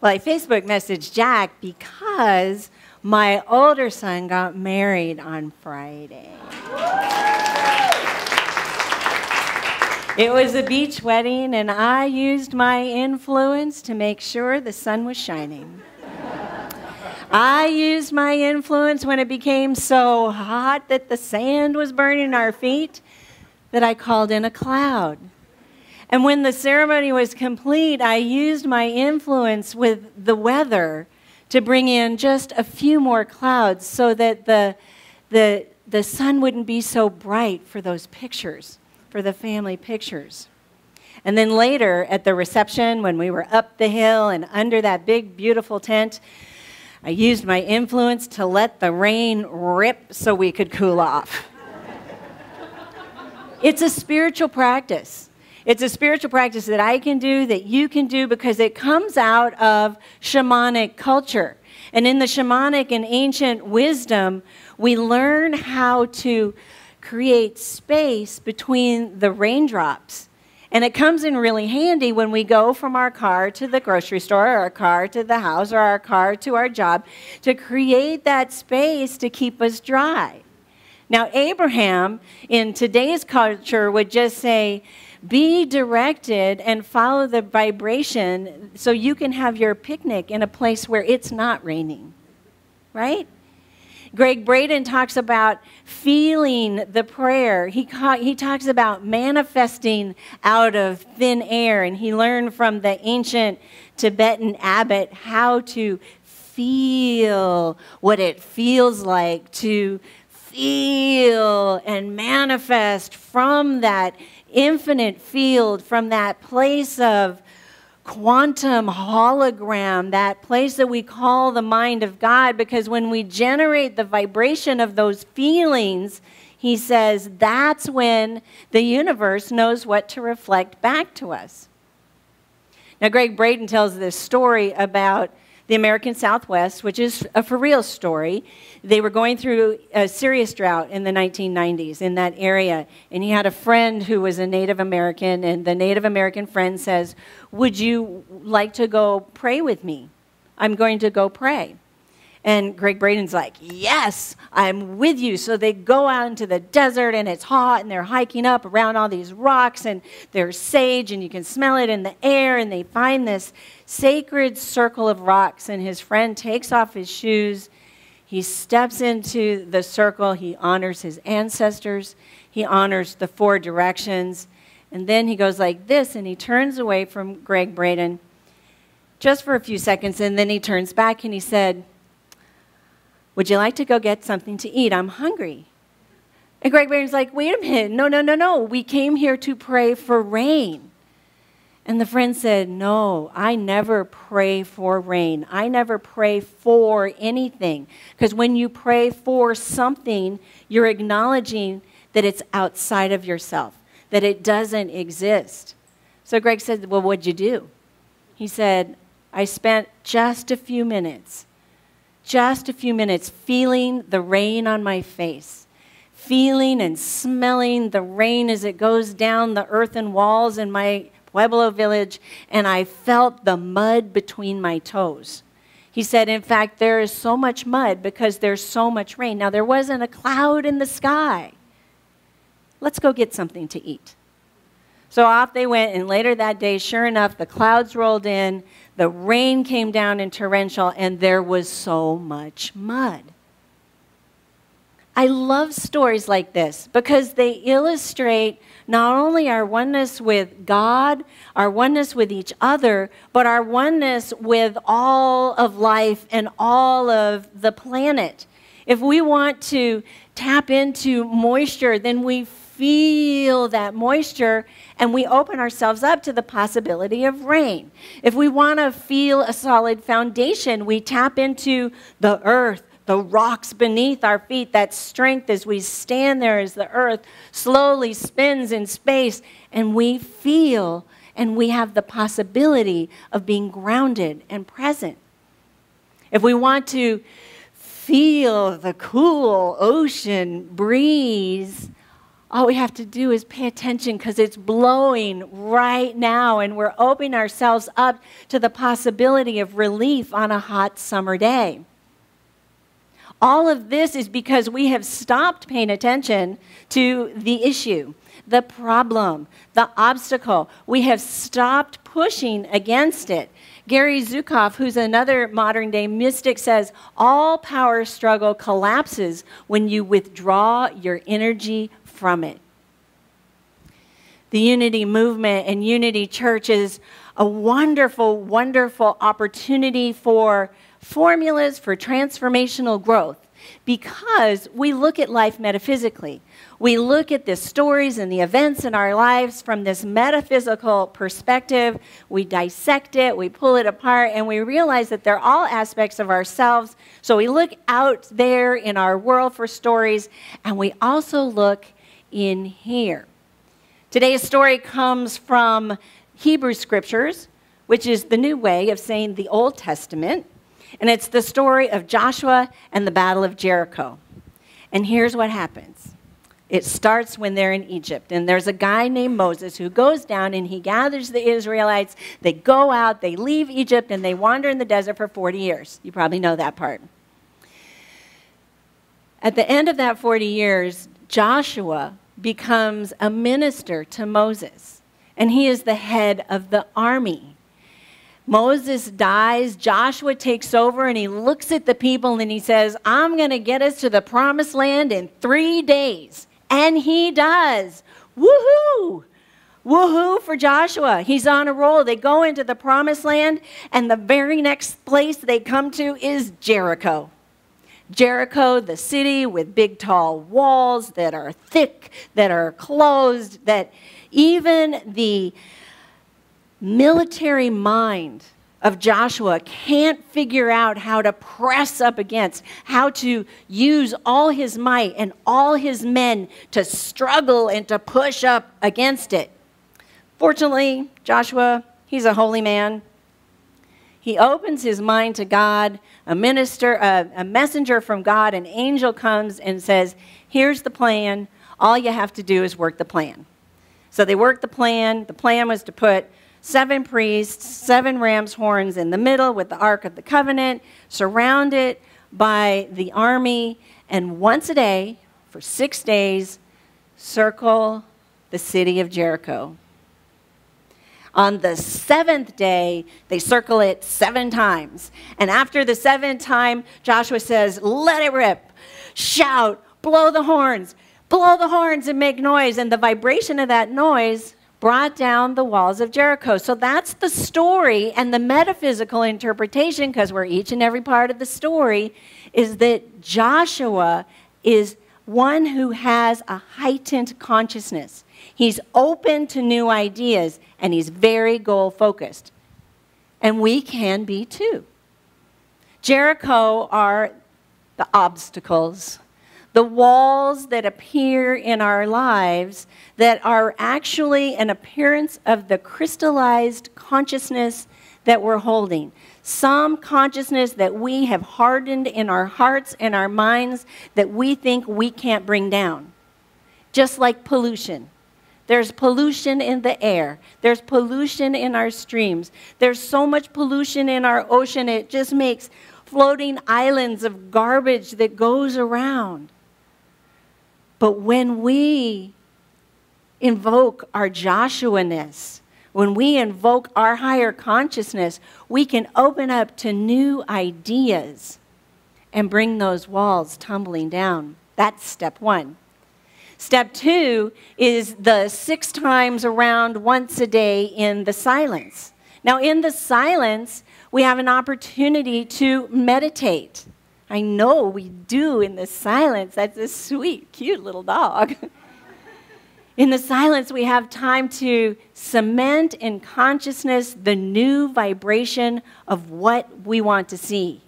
Well, I Facebook messaged Jack because my older son got married on Friday. It was a beach wedding, and I used my influence to make sure the sun was shining. I used my influence when it became so hot that the sand was burning our feet that I called in a cloud. And when the ceremony was complete, I used my influence with the weather to bring in just a few more clouds so that the sun wouldn't be so bright for those pictures, for the family pictures. And then later at the reception, when we were up the hill and under that big, beautiful tent, I used my influence to let the rain rip so we could cool off. It's a spiritual practice. It's a spiritual practice that I can do, that you can do, because it comes out of shamanic culture. And in the shamanic and ancient wisdom, we learn how to create space between the raindrops. And it comes in really handy when we go from our car to the grocery store, or our car to the house, or our car to our job, to create that space to keep us dry. Now, Abraham, in today's culture, would just say, be directed and follow the vibration so you can have your picnic in a place where it's not raining, right? Greg Braden talks about feeling the prayer. He talks about manifesting out of thin air, and he learned from the ancient Tibetan abbot how to feel what it feels like to feel and manifest from that infinite field, from that place of quantum hologram, that place that we call the mind of God, because when we generate the vibration of those feelings, he says that's when the universe knows what to reflect back to us. Now, Greg Braden tells this story about the American Southwest, which is a for real story. They were going through a serious drought in the 1990s in that area, and he had a friend who was a Native American, and the Native American friend says, would you like to go pray with me? I'm going to go pray. And Greg Braden's like, yes, I'm with you. So they go out into the desert, and it's hot, and they're hiking up around all these rocks, and there's sage, and you can smell it in the air, and they find this sacred circle of rocks, and his friend takes off his shoes. He steps into the circle. He honors his ancestors. He honors the 4 directions. And then he goes like this, and he turns away from Greg Braden just for a few seconds, and then he turns back, and he said, would you like to go get something to eat? I'm hungry. And Greg Braden's like, wait a minute. No. We came here to pray for rain. And the friend said, no, I never pray for rain. I never pray for anything. Because when you pray for something, you're acknowledging that it's outside of yourself, that it doesn't exist. So Greg said, well, what'd you do? He said, I spent just a few minutes feeling the rain on my face, feeling and smelling the rain as it goes down the earthen walls in my Pueblo village, and I felt the mud between my toes. He said, in fact, there is so much mud because there's so much rain. Now, there wasn't a cloud in the sky. Let's go get something to eat. So off they went, and later that day, sure enough, the clouds rolled in, the rain came down in torrential, and there was so much mud. I love stories like this because they illustrate not only our oneness with God, our oneness with each other, but our oneness with all of life and all of the planet. If we want to tap into moisture, then we feel that moisture and we open ourselves up to the possibility of rain. If we want to feel a solid foundation, we tap into the earth, the rocks beneath our feet, that strength as we stand there as the earth slowly spins in space, and we feel and we have the possibility of being grounded and present. If we want to feel the cool ocean breeze, All we have to do is pay attention because it's blowing right now, and we're opening ourselves up to the possibility of relief on a hot summer day. All of this is because we have stopped paying attention to the issue, the problem, the obstacle. We have stopped pushing against it. Gary Zukav, who's another modern-day mystic, says, all power struggle collapses when you withdraw your energy from it. The Unity Movement and Unity Church is a wonderful, wonderful opportunity for formulas for transformational growth because we look at life metaphysically. We look at the stories and the events in our lives from this metaphysical perspective. We dissect it, we pull it apart, and we realize that they're all aspects of ourselves. So we look out there in our world for stories, and we also look in here. Today's story comes from Hebrew Scriptures, which is the new way of saying the Old Testament. And it's the story of Joshua and the Battle of Jericho. And here's what happens. It starts when they're in Egypt. And there's a guy named Moses who goes down and he gathers the Israelites. They go out, they leave Egypt, and they wander in the desert for 40 years. You probably know that part. At the end of that 40 years, Joshua becomes a minister to Moses. And he is the head of the army. Moses dies, Joshua takes over, and he looks at the people and he says, I'm going to get us to the promised land in 3 days. And he does. Woohoo! Woohoo for Joshua. He's on a roll. They go into the promised land, and the very next place they come to is Jericho. Jericho, the city with big tall walls that are thick, that are closed, that even the military mind of Joshua can't figure out how to press up against, how to use all his might and all his men to struggle and to push up against it. Fortunately, Joshua, he's a holy man. He opens his mind to God. A messenger from God, an angel comes and says, here's the plan. All you have to do is work the plan. So they worked the plan. The plan was to put 7 priests, 7 ram's horns in the middle with the Ark of the Covenant, surround it by the army, and once a day, for 6 days, circle the city of Jericho. On the 7th day, they circle it 7 times. And after the 7th time, Joshua says, let it rip. Shout, blow the horns and make noise. And the vibration of that noise brought down the walls of Jericho. So that's the story, and the metaphysical interpretation, because we're each and every part of the story, is that Joshua is one who has a heightened consciousness. He's open to new ideas, and he's very goal-focused. And we can be too. Jericho are the obstacles, the walls that appear in our lives that are actually an appearance of the crystallized consciousness that we're holding. Some consciousness that we have hardened in our hearts and our minds that we think we can't bring down. Just like pollution. There's pollution in the air. There's pollution in our streams. There's so much pollution in our ocean, it just makes floating islands of garbage that goes around. But when we invoke our Joshua-ness, when we invoke our higher consciousness, we can open up to new ideas and bring those walls tumbling down. That's step 1. Step 2 is the 6 times around once a day in the silence. Now, in the silence, we have an opportunity to meditate. I know we do in the silence. That's a sweet, cute little dog. In the silence, we have time to cement in consciousness the new vibration of what we want to see.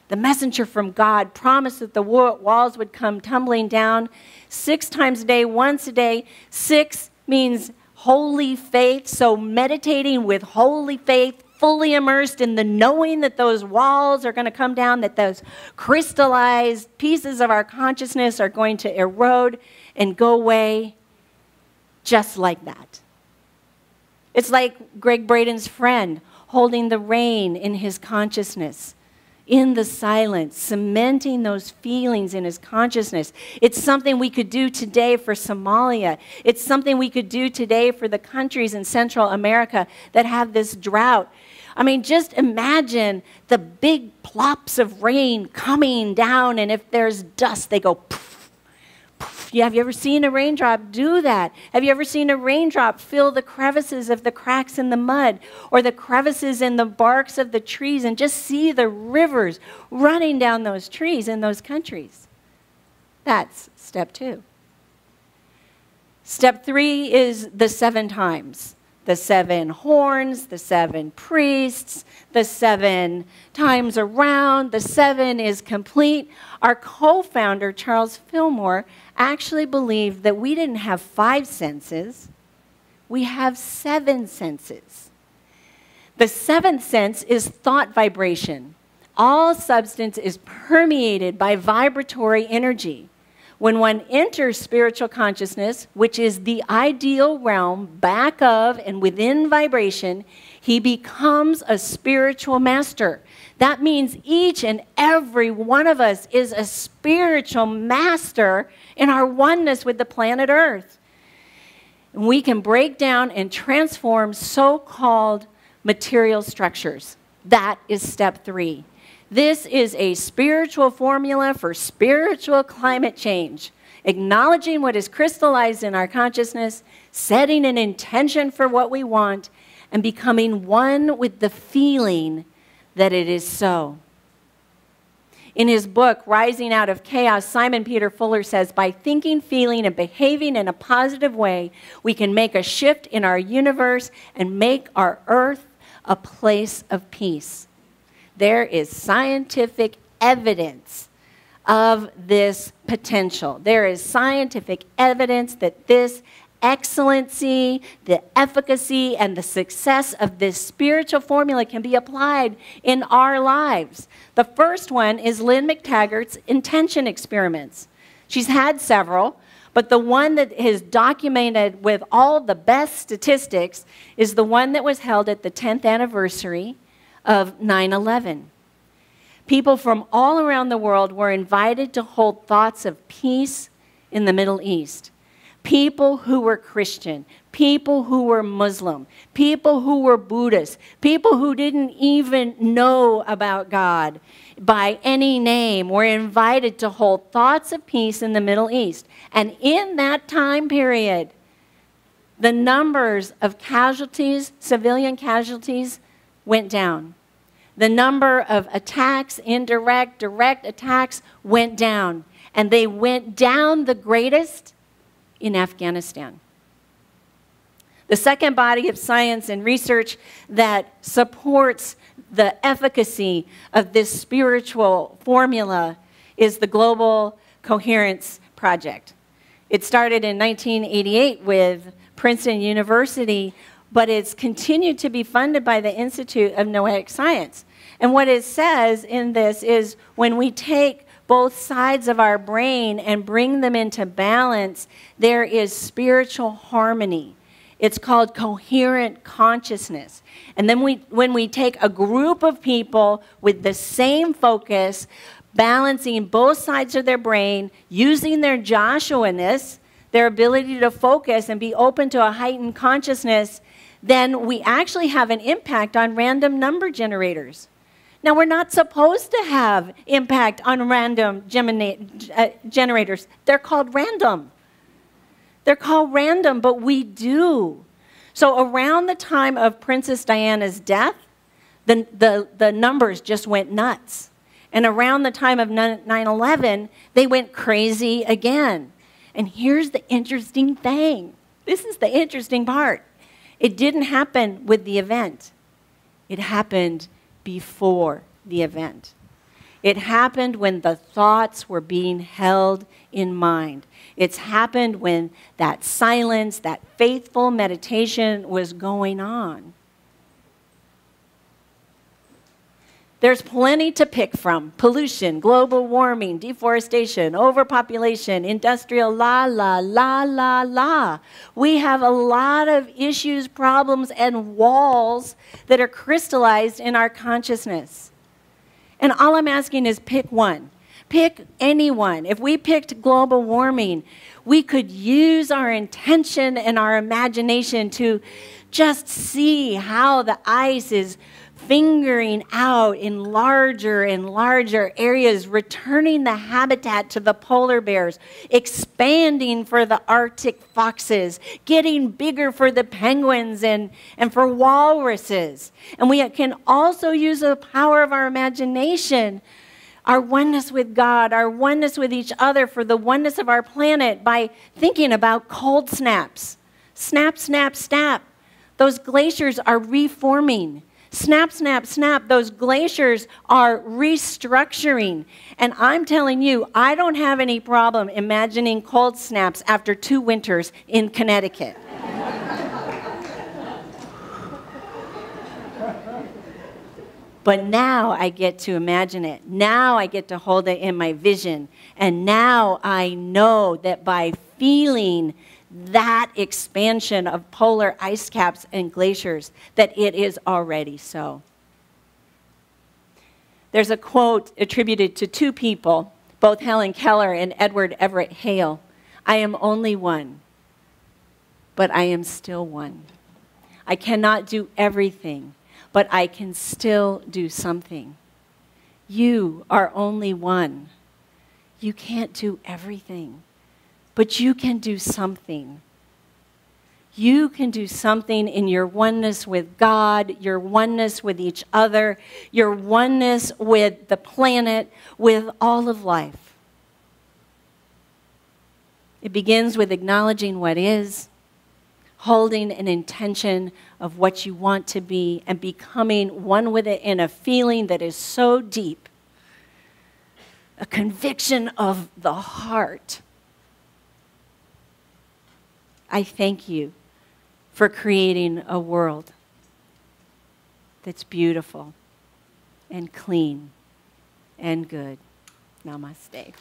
The messenger from God promised that the walls would come tumbling down 6 times a day, once a day. 6 means holy faith, so meditating with holy faith, fully immersed in the knowing that those walls are going to come down, that those crystallized pieces of our consciousness are going to erode and go away just like that. It's like Greg Braden's friend holding the rain in his consciousness, in the silence, cementing those feelings in his consciousness. It's something we could do today for Somalia. It's something we could do today for the countries in Central America that have this drought. I mean, just imagine the big plops of rain coming down, and if there's dust, they go poof, poof. Have you ever seen a raindrop do that? Have you ever seen a raindrop fill the crevices of the cracks in the mud or the crevices in the barks of the trees and just see the rivers running down those trees in those countries? That's step 2. Step 3 is the 7 times. The 7 horns, the 7 priests, the 7 times around, the 7 is complete. Our co-founder, Charles Fillmore, actually believed that we didn't have 5 senses, we have 7 senses. The 7th sense is thought vibration. All substance is permeated by vibratory energy. When one enters spiritual consciousness, which is the ideal realm back of and within vibration, he becomes a spiritual master. That means each and every one of us is a spiritual master in our oneness with the planet Earth. And we can break down and transform so-called material structures. That is step 3. This is a spiritual formula for spiritual climate change, acknowledging what is crystallized in our consciousness, setting an intention for what we want, and becoming one with the feeling that it is so. In his book, Rising Out of Chaos, Simon Peter Fuller says, by thinking, feeling, and behaving in a positive way, we can make a shift in our universe and make our earth a place of peace. There is scientific evidence of this potential. There is scientific evidence that this excellency, the efficacy, and the success of this spiritual formula can be applied in our lives. The first one is Lynn McTaggart's intention experiments. She's had several, but the one that is documented with all the best statistics is the one that was held at the 10th anniversary of 9/11. People from all around the world were invited to hold thoughts of peace in the Middle East. People who were Christian, people who were Muslim, people who were Buddhist, people who didn't even know about God by any name were invited to hold thoughts of peace in the Middle East. And in that time period, the numbers of casualties, civilian casualties, went down. The number of attacks, indirect, direct attacks went down. And they went down the greatest in Afghanistan. The second body of science and research that supports the efficacy of this spiritual formula is the Global Coherence Project. It started in 1988 with Princeton University, but it's continued to be funded by the Institute of Noetic Science. And what it says in this is when we take both sides of our brain and bring them into balance, there is spiritual harmony. It's called coherent consciousness. And then when we take a group of people with the same focus, balancing both sides of their brain, using their Joshua-ness, their ability to focus and be open to a heightened consciousness, then we actually have an impact on random number generators. Now, we're not supposed to have impact on random generators. They're called random. They're called random, but we do. So around the time of Princess Diana's death, the numbers just went nuts. And around the time of 9/11, they went crazy again. And here's the interesting thing. This is the interesting part. It didn't happen with the event. It happened before the event. It happened when the thoughts were being held in mind. It's happened when that silence, that faithful meditation was going on. There's plenty to pick from. Pollution, global warming, deforestation, overpopulation, industrial la, la, la, la, la. We have a lot of issues, problems, and walls that are crystallized in our consciousness. And all I'm asking is pick one. Pick anyone. If we picked global warming, we could use our intention and our imagination to just see how the ice is fingering out in larger and larger areas, returning the habitat to the polar bears, expanding for the Arctic foxes, getting bigger for the penguins and for walruses. And we can also use the power of our imagination, our oneness with God, our oneness with each other for the oneness of our planet by thinking about cold snaps. Snap, snap, snap. Those glaciers are reforming. Snap, snap, snap. Those glaciers are restructuring. And I'm telling you, I don't have any problem imagining cold snaps after 2 winters in Connecticut. But now I get to imagine it. Now I get to hold it in my vision. And now I know that by feeling that expansion of polar ice caps and glaciers, that it is already so. There's a quote attributed to 2 people, both Helen Keller and Edward Everett Hale. I am only one, but I am still one. I cannot do everything, but I can still do something. You are only one. You can't do everything, but you can do something. You can do something in your oneness with God, your oneness with each other, your oneness with the planet, with all of life. It begins with acknowledging what is, holding an intention of what you want to be, and becoming one with it in a feeling that is so deep, a conviction of the heart. I thank you for creating a world that's beautiful and clean and good. Namaste.